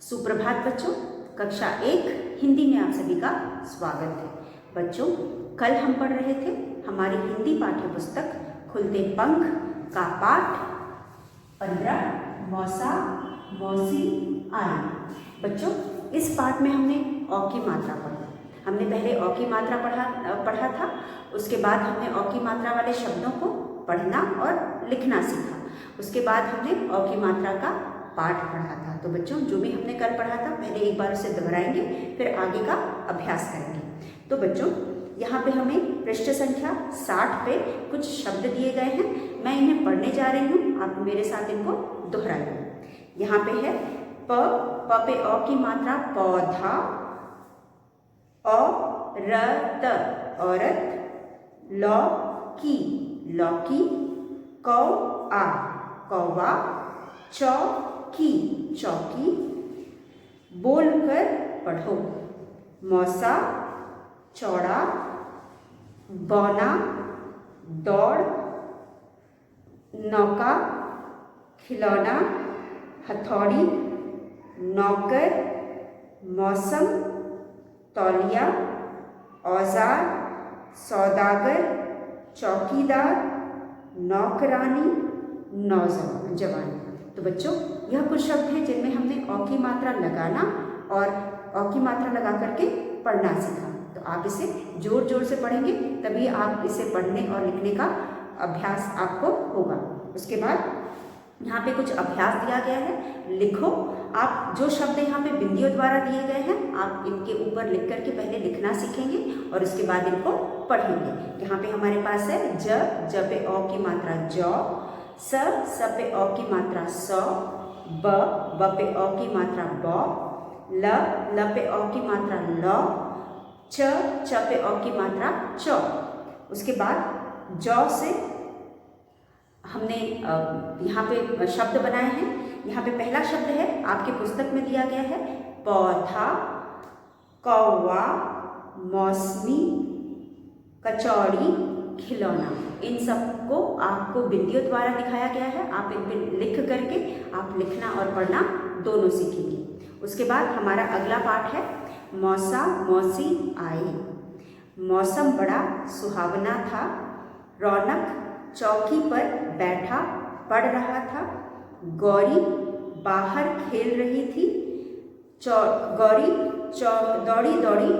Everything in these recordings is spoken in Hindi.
सुप्रभात बच्चों, कक्षा 1 हिंदी में आप सभी का स्वागत है। बच्चों, कल हम पढ़ रहे थे हमारी हिंदी पाठ्य पुस्तक खुलते पंख का पाठ 15 मौसा मौसी आई। बच्चों, इस पाठ में हमने औ की मात्रा पढ़ी। हमने पहले औ की मात्रा पढ़ा था। उसके बाद हमने औ की मात्रा वाले शब्दों को पढ़ना और लिखना सीखा। उसके बाद हमने औ की मात्रा का पाठ पढ़ा था। तो बच्चों, जो भी हमने कल पढ़ा था पहले एक बार उसे दोहराएंगे, फिर आगे का अभ्यास करेंगे। तो बच्चों, यहाँ पे हमें पृष्ठ संख्या 60 पे कुछ शब्द दिए गए हैं। मैं इन्हें पढ़ने जा रही हूँ, आप मेरे साथ इनको दोहराइए। यहाँ पे है प पे औ की मात्रा पौधा, औरत औरत, लौकी लौकी, कौआ कौवा, चौकी चौकी। बोलकर पढ़ो। मौसा चौड़ा, बौना दौड़, नौका खिलौना, हथौड़ी नौकर, मौसम तौलिया, औजार सौदागर, चौकीदार नौकरानी, नौजवान। तो बच्चों, यह कुछ शब्द हैं जिनमें हमने औ की मात्रा लगाना और औ की मात्रा लगा करके पढ़ना सीखा। तो आप इसे जोर जोर से पढ़ेंगे, तभी आप इसे पढ़ने और लिखने का अभ्यास आपको होगा। उसके बाद यहाँ पे कुछ अभ्यास दिया गया है, लिखो। आप जो शब्द यहाँ पे बिंदियों द्वारा दिए गए हैं, आप इनके ऊपर लिख करके पहले लिखना सीखेंगे और उसके बाद इनको पढ़ेंगे। यहाँ पे हमारे पास है ज पे औ की मात्रा जौ, स पे औ की मात्रा सौ, ब पे औ की मात्रा बौ, ल पे औ की मात्रा लौ, च पे औ की मात्रा चौ। उसके बाद जौ से हमने यहाँ पे शब्द बनाए हैं। यहाँ पे पहला शब्द है, आपके पुस्तक में दिया गया है पौधा, कौवा, मौसमी, कचौड़ी, खिलौना। इन सबको आपको बिंदियों द्वारा दिखाया गया है। आप इन पे लिख करके आप लिखना और पढ़ना दोनों सीखेंगे। उसके बाद हमारा अगला पाठ है मौसा मौसी आई। मौसम बड़ा सुहावना था, रौनक चौकी पर बैठा पढ़ रहा था, गौरी बाहर खेल रही थी, गौरी दौड़ी दौड़ी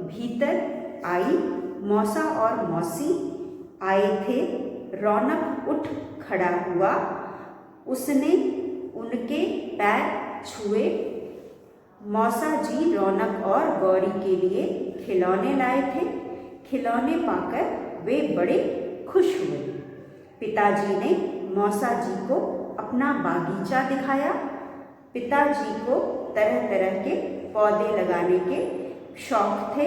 भीतर आई, मौसा और मौसी आए थे, रौनक उठ खड़ा हुआ, उसने उनके पैर छुए, मौसा जी रौनक और गौरी के लिए खिलौने लाए थे, खिलौने पाकर वे बड़े खुश हुए। पिताजी ने मौसा जी को अपना बागीचा दिखाया। पिताजी को तरह तरह के पौधे लगाने के शौक थे।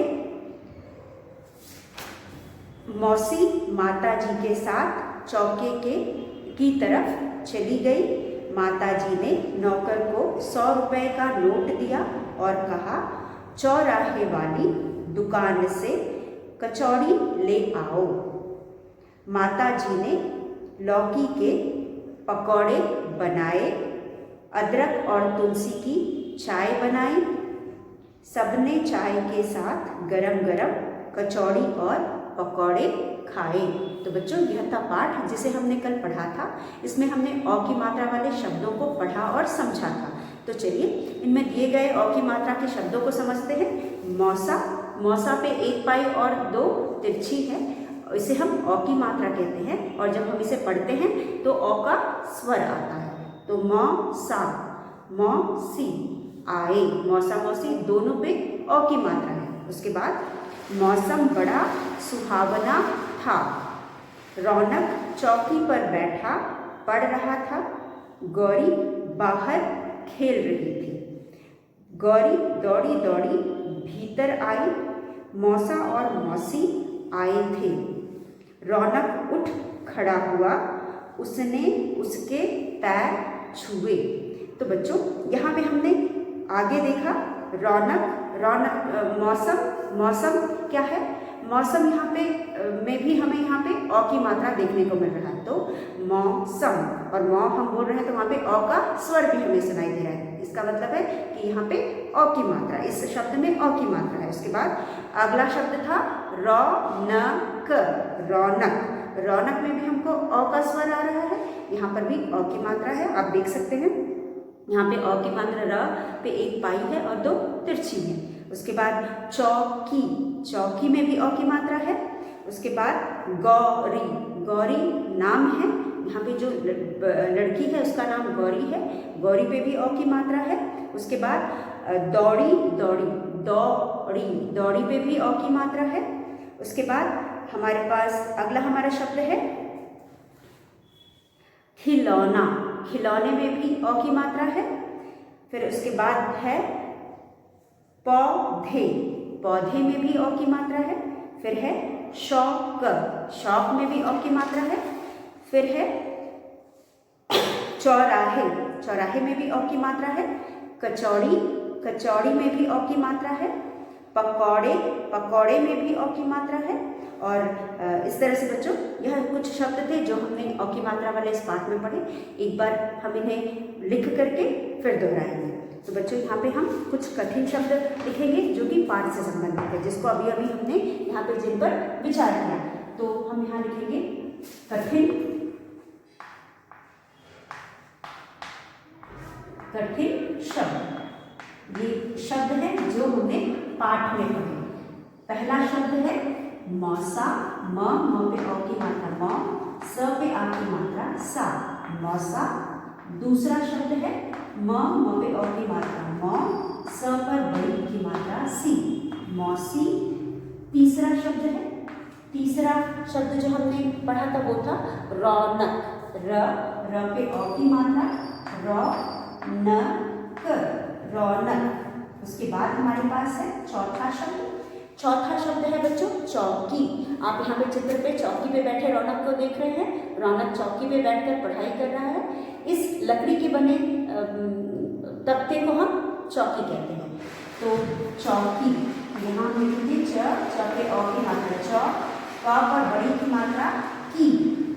मौसी माताजी के साथ चौके की तरफ चली गई। माताजी ने नौकर को 100 रुपए का नोट दिया और कहा, चौराहे वाली दुकान से कचौड़ी ले आओ। माताजी ने लौकी के पकौड़े बनाए, अदरक और तुलसी की चाय बनाई। सबने चाय के साथ गरम गरम कचौड़ी और पकौड़े खाए। तो बच्चों, यह था पाठ जिसे हमने कल पढ़ा था। इसमें हमने औ की मात्रा वाले शब्दों को पढ़ा और समझा था। तो चलिए, इनमें दिए गए औ की मात्रा के शब्दों को समझते हैं। मौसा, मौसा पे एक पाई और दो तिरछी है, इसे हम औ की मात्रा कहते हैं। और जब हम इसे पढ़ते हैं तो औ का स्वर आता है। तो मौसा मौसी आए, मौसा मौसी दोनों पे औ की मात्रा है। उसके बाद मौसम बड़ा सुहावना था, रौनक चौकी पर बैठा पढ़ रहा था, गौरी बाहर खेल रही थी, गौरी दौड़ी दौड़ी भीतर आई, मौसा और मौसी आए थे, रौनक उठ खड़ा हुआ, उसने उसके पैर छुए। तो बच्चों, यहाँ पे हमने आगे देखा रौनक मौसम क्या है? मौसम यहाँ पे में भी हमें यहाँ पे औ की मात्रा देखने को मिल रहा है। तो मौसम और मौ हम बोल रहे हैं तो वहाँ पे औ का स्वर भी हमें सुनाई दे रहा है। इसका मतलब है कि यहाँ पे अ की मात्रा, इस शब्द में अ की मात्रा है। उसके बाद अगला शब्द था रौनक, रौनक। रौनक में भी हमको अ का स्वर आ रहा है, यहाँ पर भी अ की मात्रा है, आप देख सकते हैं। यहाँ पे अ की मात्रा र पे एक पाई है और 2 तिरछी है। उसके बाद चौकी, चौकी में भी अ की मात्रा है। उसके बाद गौरी, गौरी नाम है, यहाँ पे जो लड़की है उसका नाम गौरी है, गौरी पे भी अ की मात्रा है। उसके बाद दौड़ी, दौड़ी, दौड़ी, दौड़ी पे भी अ की मात्रा है। उसके बाद हमारे पास अगला हमारा शब्द है खिलौना, खिलौने में भी अ की मात्रा है। फिर उसके बाद है पौधे, पौधे में भी अ की मात्रा है। फिर है शौक, शौक में भी अ की मात्रा है। फिर है चौराहे, चौराहे में भी अ की मात्रा है। कचौड़ी, कचौड़ी में भी अ की मात्रा है। पकौड़े, पकौड़े में भी अ की मात्रा है। और इस तरह से बच्चों यह कुछ शब्द थे जो हमने अ की मात्रा वाले इस पाठ में पढ़े। एक बार हम इन्हें लिख करके फिर दोहराएंगे। तो बच्चों यहाँ पे हम कुछ कठिन शब्द लिखेंगे जो कि पाठ से संबंधित है, जिसको अभी अभी हमने यहाँ पे जिन पर विचार किया। तो हम यहाँ लिखेंगे कठिन, कठिन शब्द। ये शब्द है जो हमने पाठ में पढ़े। पहला शब्द है मौसा, म पे अ की मात्रा म, स पे आ की मात्रा सा, मौसा। दूसरा शब्द है म पे अ की मात्रा म, स पर बड़ी की मात्रा सी, मौसी। तीसरा शब्द है, तीसरा शब्द जो हमने पढ़ा था वो था रौनक, र पे अ की मात्रा रौनक, रौनक। उसके बाद हमारे पास है चौथा शब्द, चौथा शब्द है बच्चों चौकी। आप यहाँ पे चित्र पे चौकी पे बैठे रौनक को देख रहे हैं। रौनक चौकी पे बैठकर पढ़ाई कर रहा है। इस लकड़ी के बने तख्ते को हम चौकी कहते हैं। तो चौकी, यहाँ हम लिखेंगे च पे अ की मात्रा च, क पर बड़ी की मात्रा की,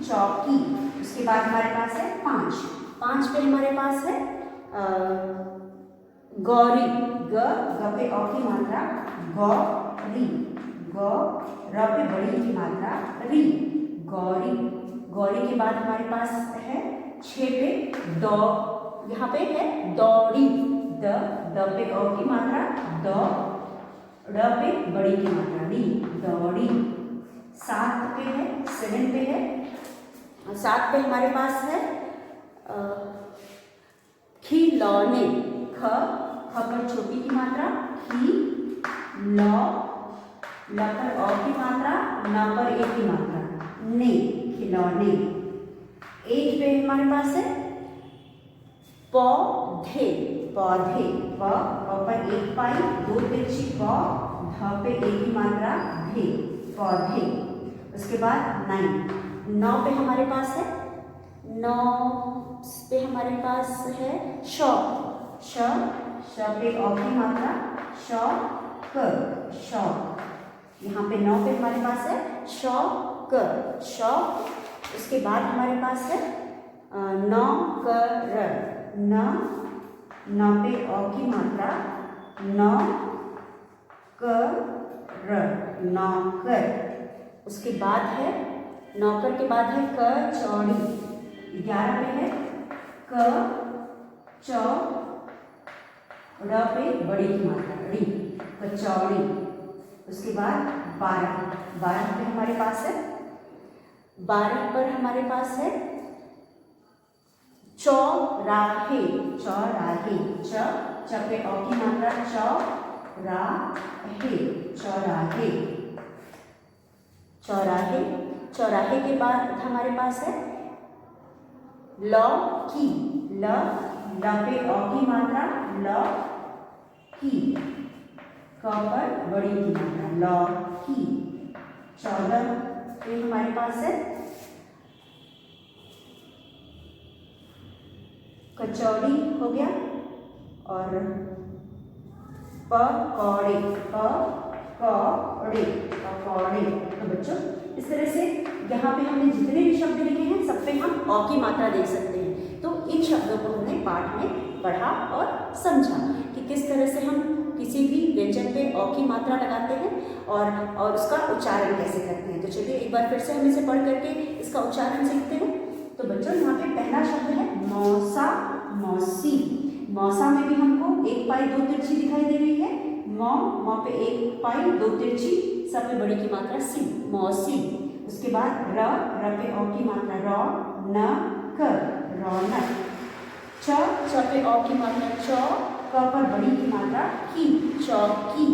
चौकी। उसके बाद हमारे पास है 5, 5 पे हमारे पास है गौरी, ग पे अ की मात्रा गौरी, गौ, र पे बड़ी की मात्रा री, गौरी। गौरी के बाद हमारे पास है 6 पे दौ, यहाँ पे है दौड़ी, द पे अ की मात्रा दौ, ड़ पे बड़ी की मात्रा री, दौड़ी। 7 पे है, 7 पे है, 7 पे हमारे पास है खिलौने, ख पर छोटी की मात्रा खी, ल पर अ की मात्रा, न पर ए की मात्रा ने, खिलौने। 8 पे हमारे पास है पौधे, पौधे, प पर एक पाई, 2 तिरछी प, ध पे ए की मात्रा धे, पौधे। उसके बाद 9 पे हमारे पास है, 9 पे हमारे पास है शौक, श पे अ की मात्रा शौक, शौक। यहाँ पे 9 पे हमारे पास है शौक, शौक। उसके बाद हमारे पास है नौकर, न पे अ की मात्रा नौकर, नौकर। उसके बाद है नौकर के बाद है कचौड़ी, 11 पे है क चौ, ड़ पे बड़ी की मात्रा ड़ी, कचौड़ी। उसके बाद 12 पे हमारे पास है, 12 पर हमारे पास है चौराहे, चौराहे, च पे अ की मात्रा चौराहे, चौराहे, चौराहे। चौराहे के बाद हमारे पास है लौकी, ल पे अ की मात्रा लौकी, क पर बड़ी की मात्रा लौकी। 14 पे हमारे पास है कचौड़ी हो गया, और पकौड़े, पकौड़े, पकौड़े। तो बच्चों इस तरह से यहाँ पे हमने जितने भी शब्द लिखे हैं सब पे हम अ की मात्रा देख सकते हैं। तो इन शब्दों को हमने पाठ में पढ़ा और समझा कि किस तरह से हम किसी भी व्यंजन पे अ की मात्रा लगाते हैं और उसका उच्चारण कैसे करते हैं। तो चलिए एक बार फिर से हम इसे पढ़ करके इसका उच्चारण सीखते हैं। तो बच्चों यहाँ पे पहला शब्द है मौसा, मौसी। मौसा में भी हमको एक पाई दो तिरछी दिखाई दे रही है। मौ पे एक पाई दो तिरछी, सब में बड़ी की मात्रा सी, मौसी। उसके बाद र पे औ की मात्रा रौ, न क, रौनक। च पे औ की मात्रा चौ, क पर बड़ी की मात्रा की, चौकी।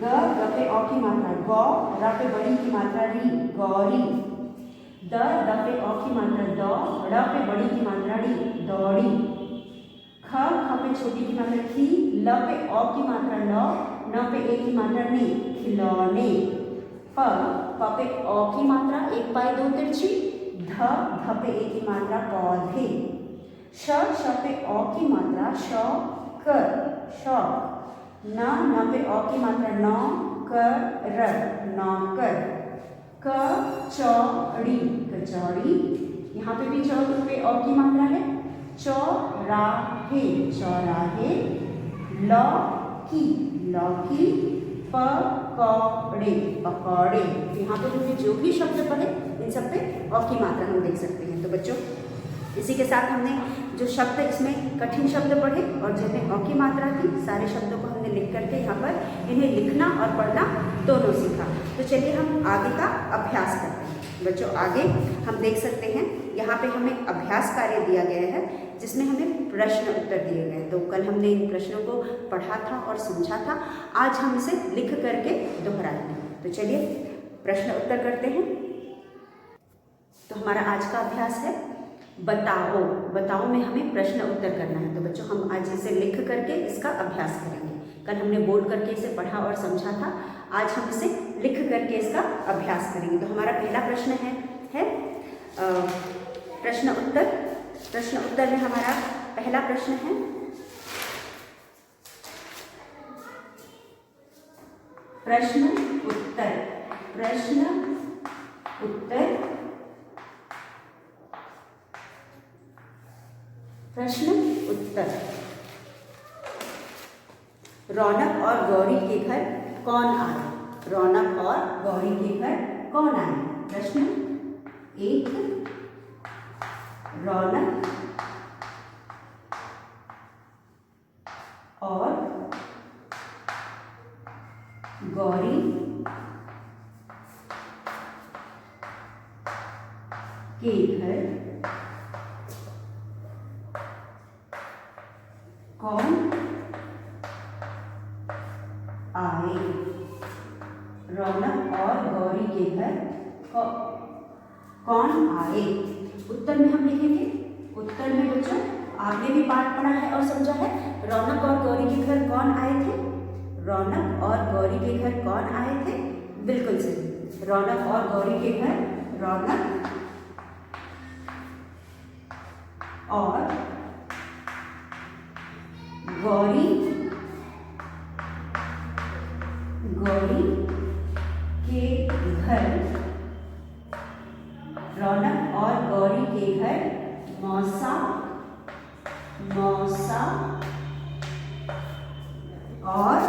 ग पे औ की मात्रा गौ, र पे बड़ी की मात्रा री, गौरी। द पे औ की मात्रा दौ, ड़ पे बड़ी की मात्रा ड़ी, दौड़ी। ख पे छोटी की मात्रा खी, ल पे औ की मात्रा लौ, न पे ए की मात्रा ने, खिलौने। प पे औ की मात्रा एक पाई दो तिरछी, ध पे ए की मात्रा पौधे। श पे औ की मात्रा शौक, शौक। न पे औ की मात्रा नौ, कर, नौकर। कचौड़ी, कचौड़ी। यहाँ पे भी च पे औ की मात्रा है। चौराहे, चौराहे। लौकी, लौकी। पकौड़े, पकौड़े। यहाँ पे हमने जो भी शब्द पढ़े इन सब पे औ की मात्रा हम देख सकते हैं। तो बच्चों इसी के साथ हमने जो शब्द इसमें कठिन शब्द पढ़े और जिनमें अ की मात्रा थी, सारे शब्दों को हमने लिख करके यहाँ पर इन्हें लिखना और पढ़ना दोनों सीखा। तो चलिए हम आगे का अभ्यास करते हैं। बच्चों आगे हम देख सकते हैं यहाँ पे हमें अभ्यास कार्य दिया गया है जिसमें हमें प्रश्न उत्तर दिए गए। तो कल हमने इन प्रश्नों को पढ़ा था और समझा था, आज हम इसे लिख करके दोहराएंगे। तो चलिए प्रश्न उत्तर करते हैं। तो हमारा आज का अभ्यास है बताओ। बताओ में हमें प्रश्न उत्तर करना है। तो बच्चों हम आज इसे लिख करके इसका अभ्यास करेंगे। कल हमने बोल करके इसे पढ़ा और समझा था, आज हम इसे लिख करके इसका अभ्यास करेंगे। तो हमारा पहला प्रश्न है प्रश्न उत्तर। प्रश्न उत्तर में हमारा पहला प्रश्न है प्रश्न उत्तर। प्रश्न उत्तर। प्रश्न उत्तर। रौनक और गौरी के घर कौन आए? रौनक और गौरी के घर कौन आए? प्रश्न एक, रौनक और गौरी के घर कौन आए? रौनक और गौरी के घर कौन आए? उत्तर में हम लिखेंगे। उत्तर में बच्चों आपने भी पाठ पढ़ा है और समझा है। रौनक और गौरी के घर कौन आए थे? रौनक और गौरी के घर कौन आए थे? बिल्कुल सही। रौनक और गौरी के घर रौनक और गौरी के घर, रौनक और गौरी के घर मौसा और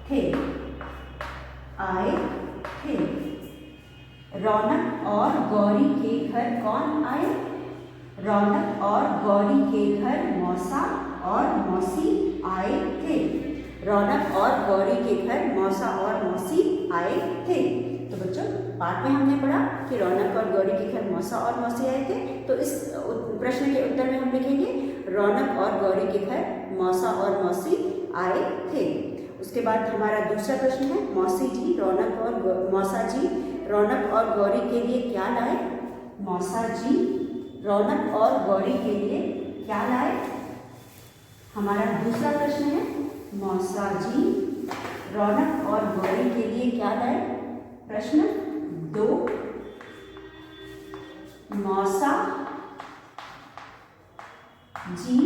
मौसी आए थे। रौनक और गौरी के घर कौन आए? रौनक और गौरी के घर मौसा और मौसी आए थे। रौनक और गौरी के घर मौसा और मौसी आए थे। तो बच्चों पाठ में हमने पढ़ा कि रौनक और गौरी के घर मौसा और मौसी आए थे। तो इस प्रश्न के उत्तर में हम लिखेंगे रौनक और गौरी के घर मौसा और मौसी आए थे। उसके बाद हमारा दूसरा प्रश्न है मौसा जी रौनक और गौरी के लिए क्या लाए? मौसा जी रौनक और गौरी के लिए क्या लाए? हमारा दूसरा प्रश्न है मौसा जी रौनक और गौरी के लिए क्या लाए? प्रश्न दो, मौसा जी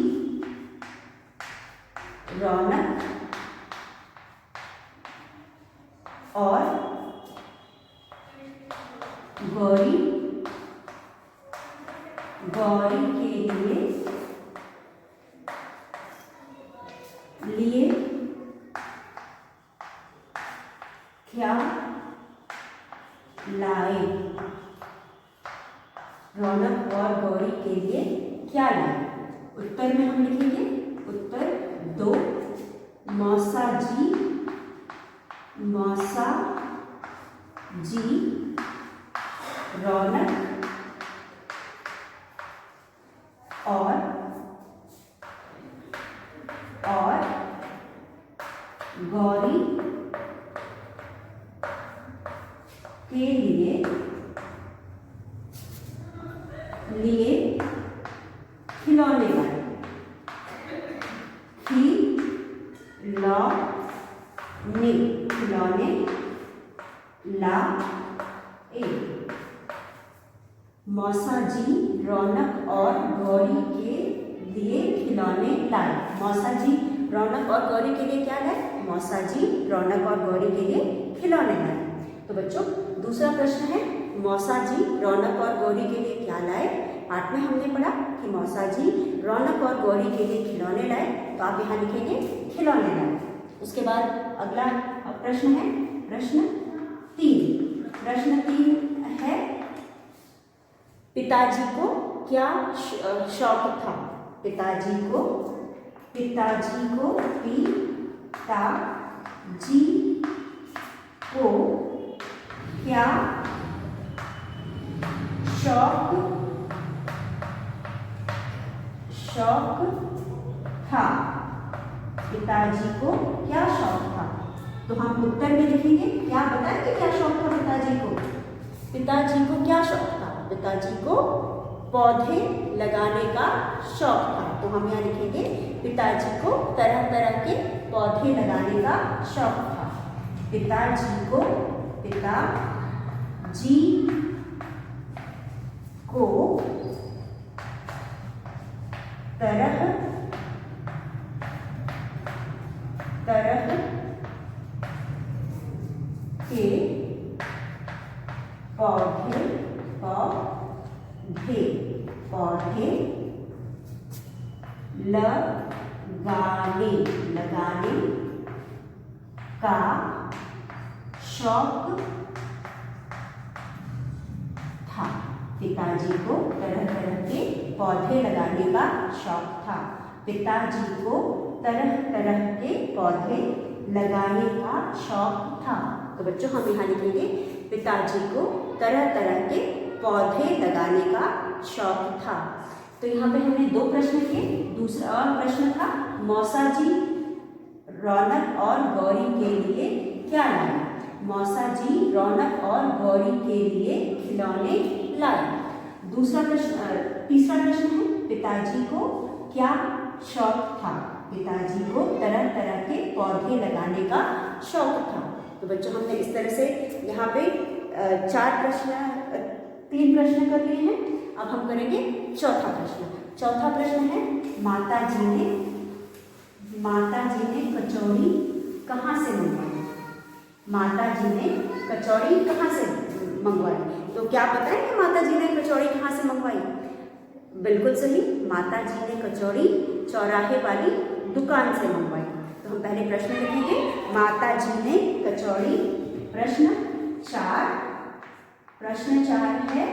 रौनक गौरी गौरी के लिए क्या लाए। रौनक और गौरी के लिए क्या लाए। उत्तर में हम लिखेंगे उत्तर 2 मौसा जी रौनक और गौरी के लिए खिलौने लाए। खिलौने लाए। मौसा जी रौनक और गौरी के लिए खिलौने लाए। मौसा जी रौनक और गौरी के लिए क्या लाए। मौसा जी रौनक और गौरी के लिए खिलौने लाए। तो बच्चों दूसरा प्रश्न है मौसा जी रौनक और गौरी के लिए क्या लाए। पाठ में हमने पढ़ा कि मौसा जी रौनक और गौरी के लिए खिलौने लाए, तो आप यहाँ लिखेंगे खिलौने लाए। उसके बाद अगला प्रश्न है प्रश्न 3 है पिताजी को क्या शौक था। पिताजी को क्या शौक था। पिताजी को क्या शौक था। तो हम उत्तर में लिखेंगे क्या बताएंगे क्या शौक था पिताजी को। पिताजी को क्या शौक था। पिताजी को पौधे लगाने का शौक था। तो हम यहाँ लिखेंगे पिताजी को तरह तरह के पौधे लगाने का शौक था। पिताजी को तरह के पौधे लगाने का शौक था। पिताजी को तरह तरह के पौधे लगाने का शौक था। पिताजी को तरह तरह के पौधे लगाने का शौक था। तो बच्चों हम यहाँ लिखेंगे पिताजी को तरह तरह के पौधे लगाने का शौक था। तो यहाँ पे हमने 2 प्रश्न किए। दूसरा प्रश्न था मौसा जी रौनक और गौरी के लिए क्या लाए। मौसा जी रौनक और गौरी के लिए खिलौने लाए। तीसरा प्रश्न है पिताजी को क्या शौक था। पिताजी को तरह तरह के पौधे लगाने का शौक था। तो बच्चों हमने इस तरह से यहाँ पे 3 प्रश्न कर लिए हैं। अब हम करेंगे चौथा प्रश्न। चौथा प्रश्न है माता जी ने कचौड़ी कहाँ से मंगवाई। माता जी ने कचौड़ी कहाँ से मंगवाई। तो क्या बताएंगे माता जी ने कचौड़ी कहाँ से मंगवाई। बिल्कुल सही, माता जी ने कचौड़ी चौराहे वाली दुकान से मंगवाई। तो हम पहले प्रश्न लिखेंगे माता जी ने कचौड़ी। प्रश्न 4 है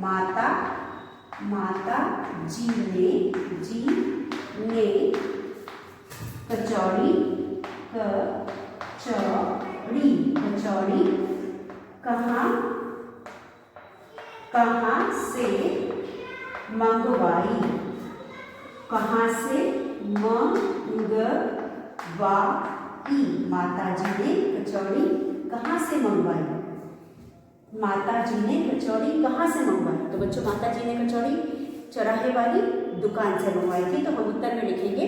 माता जी ने कचौड़ी कहाँ से मंगवाई। माता जी ने कचौड़ी कहाँ से मंगवाई। माता जी ने कचौड़ी कहाँ से मंगवाई। तो बच्चों माता जी ने कचौड़ी चौराहे वाली दुकान से मंगवाई थी। तो हम उत्तर में लिखेंगे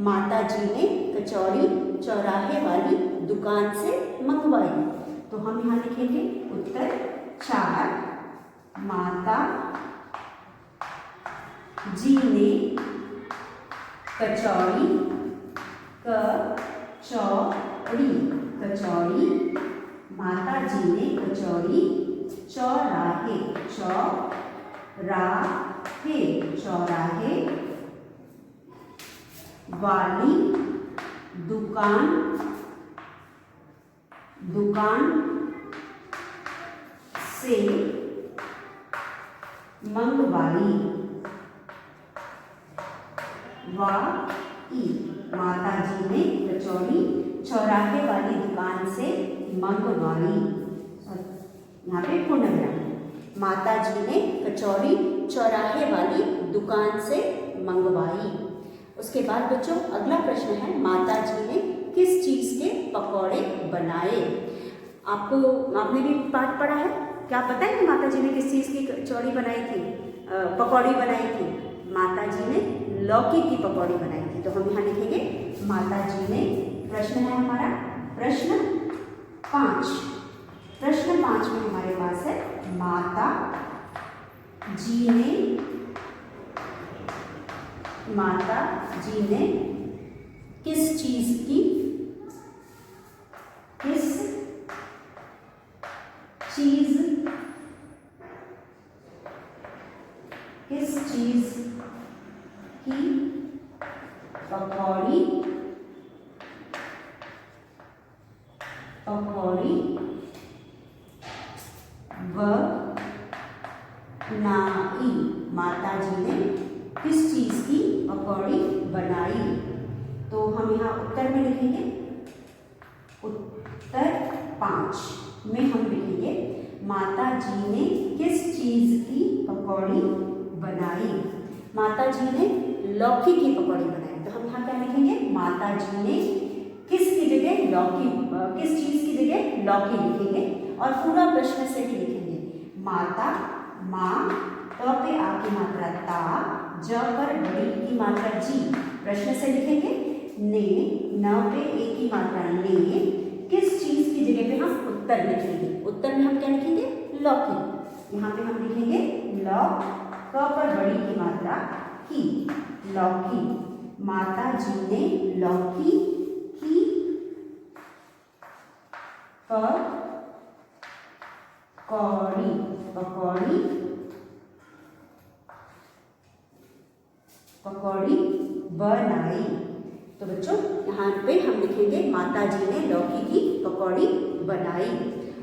माता जी ने कचौड़ी चौराहे वाली दुकान से मंगवाई। तो हम यहाँ लिखेंगे उत्तर 4 माता जी ने कचौड़ी माता जी ने कचौड़ी चौराहे चौराहे, चौराहे वाली दुकान, दुकान से मंगवाई। माता जी ने कचौड़ी चौराहे वाली दुकान से मंगवाई। यहाँ पे पूर्णविराम। माता जी ने कचौड़ी चौराहे वाली दुकान से मंगवाई। उसके बाद बच्चों अगला प्रश्न है, माता जी ने किस चीज़ के पकौड़े बनाए। आपने भी पाठ पढ़ा है, क्या पता है कि माता जी ने किस चीज़ की कचौड़ी बनाई थी, पकौड़ी बनाई थी? माता जी ने लौकी की पकौड़ी बनाई थी। तो हम यहाँ लिखेंगे माता जी ने। प्रश्न है हमारा प्रश्न 5। प्रश्न 5 में हमारे पास है, माता जी ने किस चीज की पकौड़ी बनाई? माता जी ने किस चीज की पकौड़ी बनाई? तो हम यहाँ उत्तर में लिखेंगे, उत्तर 5 में हम लिखेंगे माता जी ने किस चीज की पकौड़ी बनाई? माता जी ने लौकी की पकौड़ी बनाई। तो हम यहाँ क्या लिखेंगे, माता जी ने किस की जगह लौकी, किस चीज की जगह लौकी लिखेंगे और पूरा प्रश्न से ही लिखेंगे। माता, माँ, त पे आ की मात्रा ता, ज पर बड़ी की मात्रा जी, प्रश्न से लिखेंगे। ने, न पे ए की मात्रा ने, किस चीज की जगह पे हम उत्तर लिखेंगे? उत्तर में हम क्या लिखेंगे, लौकी। यहाँ पे हम लिखेंगे लौ, क पर बड़ी की मात्रा की, लौकी। माता जी ने लौकी की पकौड़ी बनाई। तो बच्चों यहाँ पे हम लिखेंगे माता जी ने लौकी की पकौड़ी बनाई।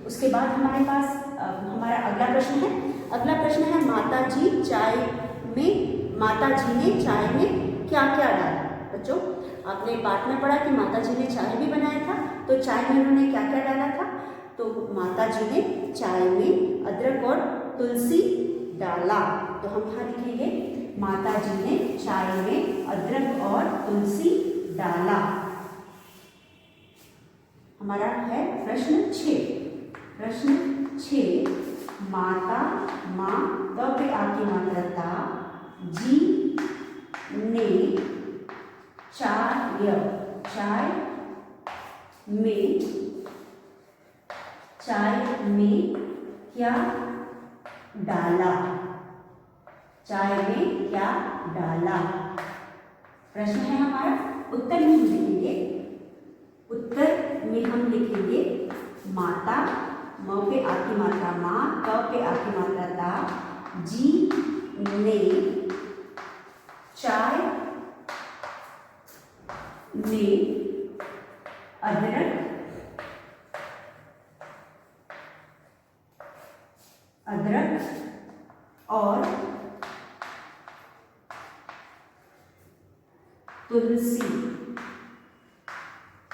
उसके बाद हमारे पास हमारा अगला प्रश्न है। अगला प्रश्न है, माता जी ने चाय में क्या क्या डाला? बच्चों आपने पाठ में पढ़ा कि माता जी ने चाय भी बनाया था, तो चाय में उन्होंने क्या क्या डाला था? तो माता जी ने चाय में अदरक और तुलसी डाला। तो हम यहाँ लिखेंगे माता जी ने चाय में अदरक और तुलसी डाला। हमारा है प्रश्न 6। प्रश्न 6, माता, माँ, द पे आ की मात्रा ता, जी ने चाय में क्या डाला? चाय में क्या डाला? प्रश्न है हमारा। उत्तर में हम लिखेंगे, उत्तर में हम लिखेंगे माता, म पे आ की मात्रा माँ, त पे आ की मात्रा ता, जी ने चाय में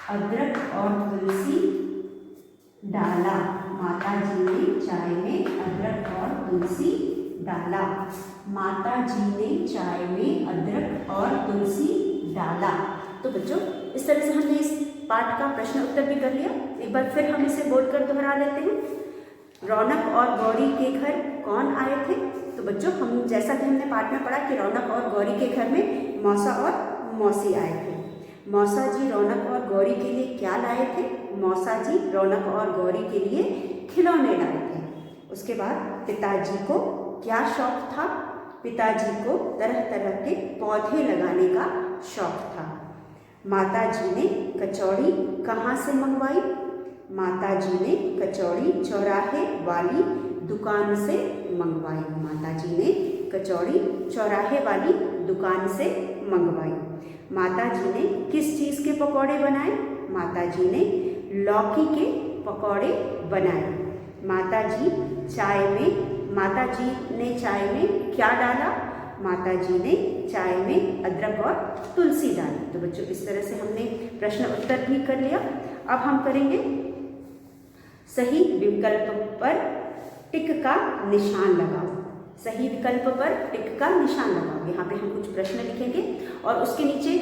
अदरक और तुलसी डाला। माता जी ने चाय में अदरक और तुलसी डाला। माता जी ने चाय में अदरक और तुलसी डाला। तो बच्चों इस तरह से हमने इस पाठ का प्रश्न उत्तर भी कर लिया। एक बार फिर हम इसे बोलकर दोहरा लेते हैं। रौनक और गौरी के घर कौन आए थे? तो बच्चों हम जैसा कि हमने पाठ में पढ़ा कि रौनक और गौरी के घर में मौसा और मौसी आए थे। मौसा जी रौनक और गौरी के लिए क्या लाए थे? मौसा जी रौनक और गौरी के लिए खिलौने लाए थे। उसके बाद पिताजी को क्या शौक था? पिताजी को तरह तरह के पौधे लगाने का शौक था। माता जी ने कचौड़ी कहाँ से मंगवाई? माता जी ने कचौड़ी चौराहे वाली दुकान से मंगवाई। माता जी ने कचौड़ी चौराहे वाली दुकान से मंगवाई। माता जी ने किस चीज़ के पकौड़े बनाए? माता जी ने लौकी के पकौड़े बनाए। माता जी ने चाय में क्या डाला? माता जी ने चाय में अदरक और तुलसी डाली। तो बच्चों इस तरह से हमने प्रश्न उत्तर भी कर लिया। अब हम करेंगे सही विकल्प पर टिक का निशान लगाओ। सही विकल्प पर टिक का निशान लगाओ। यहाँ पे हम कुछ प्रश्न लिखेंगे और उसके नीचे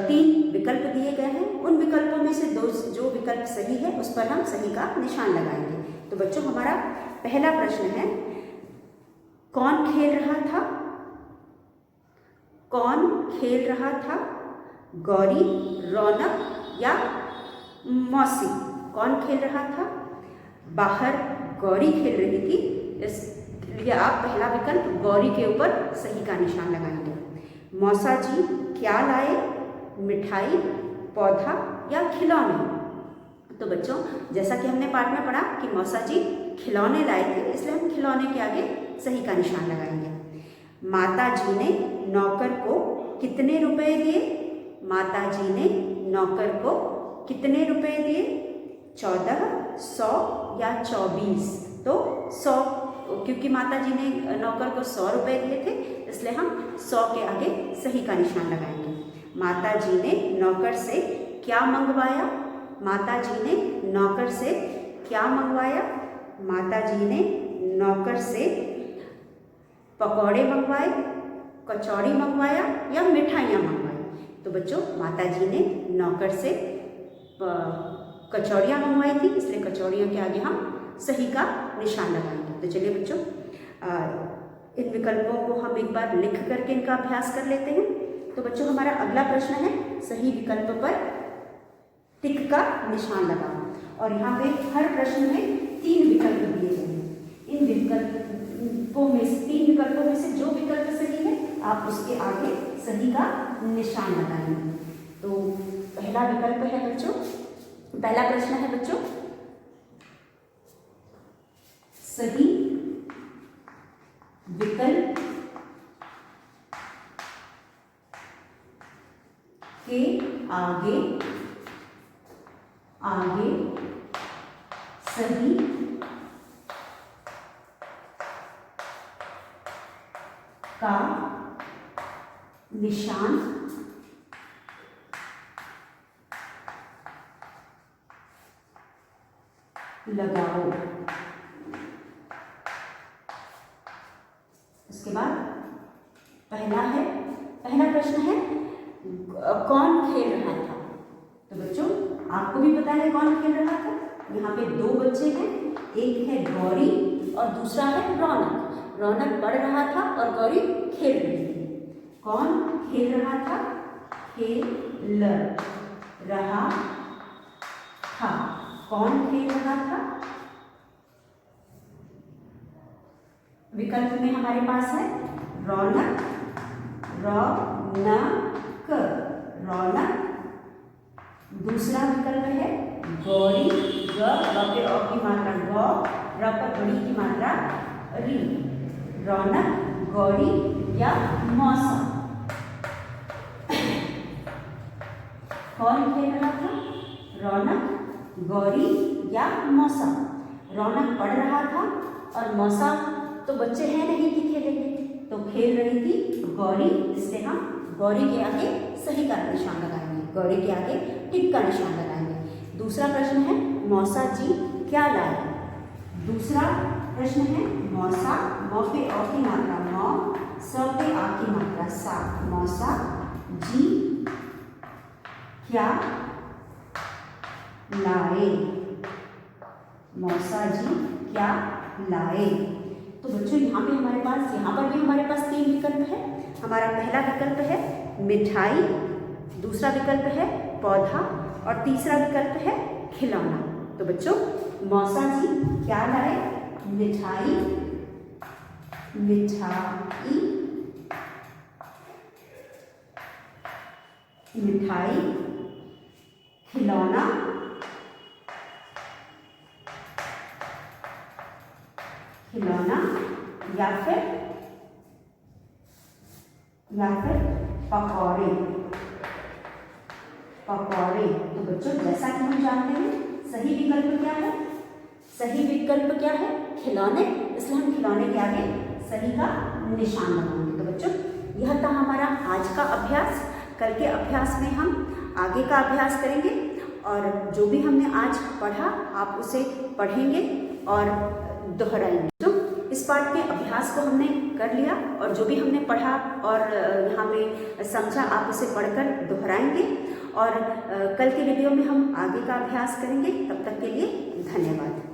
3 विकल्प दिए गए हैं। उन विकल्पों में से जो विकल्प सही है उस पर हम सही का निशान लगाएंगे। तो बच्चों हमारा पहला प्रश्न है, कौन खेल रहा था? कौन खेल रहा था? गौरी, रौनक या मौसी? कौन खेल रहा था? बाहर गौरी खेल रही थी, इसलिए आप पहला विकल्प गौरी के ऊपर सही का निशान लगाएंगे। मौसा जी क्या लाए? मिठाई, पौधा या खिलौने? तो बच्चों जैसा कि हमने पाठ में पढ़ा कि मौसा जी खिलौने लाए थे, इसलिए हम खिलौने के आगे सही का निशान लगाएंगे। माता जी ने नौकर को कितने रुपए दिए? माता जी ने नौकर को कितने रुपए दिए? 14, 100 या 24? तो 100, क्योंकि माता जी ने नौकर को 100 रुपए दिए थे, इसलिए हम 100 के आगे सही का निशान लगाएंगे। माता जी ने नौकर से क्या मंगवाया? माता जी ने नौकर से क्या मंगवाया? माता जी ने नौकर से पकौड़े मंगवाए, कचौड़ी मंगवाया या मिठाइयाँ मंगवाई? तो बच्चों माता जी ने नौकर से कचौड़ियाँ मंगवाई थी, इसलिए कचौड़ियों के आगे हम सही का निशान लगाएंगे। तो चलिए बच्चों इन विकल्पों को हम एक बार लिख करके इनका अभ्यास कर लेते हैं। तो बच्चों हमारा अगला प्रश्न है, सही विकल्प पर टिक का निशान लगाओ। और यहाँ पे हर प्रश्न में 3 विकल्प दिए गए हैं। इन विकल्पों में से 3 विकल्पों में से जो विकल्प सही है आप उसके आगे सही का निशान लगाएंगे। तो पहला विकल्प है बच्चों, पहला प्रश्न है बच्चों, सही विकल्प के आगे सही का निशान लगाओ। उसके बाद पहला प्रश्न है, कौन खेल रहा था? तो बच्चों आपको भी पता है कौन खेल रहा था। यहाँ पे 2 बच्चे हैं, एक है गौरी और दूसरा है रौनक। रौनक पढ़ रहा था और गौरी खेल रही थी। कौन खेल रहा था? खेल रहा था। कौन खेल रहा था? विकल्प में हमारे पास है रौनक, रौनक। दूसरा विकल्प है गौरी, ग पे अ की मात्रा गौ, र पर बड़ी की मात्रा री। रौनक, गौरी या मौसा? कौन खेल रहा था? रौनक, गौरी या मौसा? रौनक पढ़ रहा था और मौसा तो बच्चे हैं नहीं कि खेलेंगे, तो खेल रही थी गौरी, इससे हम गौरी के आगे सही का निशान लगाएंगे, गौरी के आगे टिक का निशान लगाएंगे। दूसरा प्रश्न है, मौसा जी क्या लाए? दूसरा प्रश्न है मौसा, मौ पे अ की मात्रा मौ, स पे आ की मात्रा सा। मौसा जी क्या लाए? मौसा जी क्या लाए? तो बच्चों यहाँ पर भी हमारे पास 3 विकल्प है। हमारा पहला विकल्प है मिठाई, दूसरा विकल्प है पौधा और तीसरा विकल्प है खिलौना। तो बच्चों मौसा जी क्या लाए? मिठाई, खिलौना या फिर पकौड़े। पकौड़े। तो बच्चों जैसा कि हम जानते हैं सही विकल्प क्या है? सही विकल्प क्या है? खिलौने। इसलिए हम खिलौने के आगे सही का निशान लगाएंगे। तो बच्चों यह था हमारा आज का अभ्यास। कल के अभ्यास में हम आगे का अभ्यास करेंगे और जो भी हमने आज पढ़ा आप उसे पढ़ेंगे और दोहराएंगे। तो इस पाठ के अभ्यास को हमने कर लिया और जो भी हमने पढ़ा और यहाँ पे समझा आप उसे पढ़कर दोहराएंगे और कल के वीडियो में हम आगे का अभ्यास करेंगे। तब तक के लिए धन्यवाद।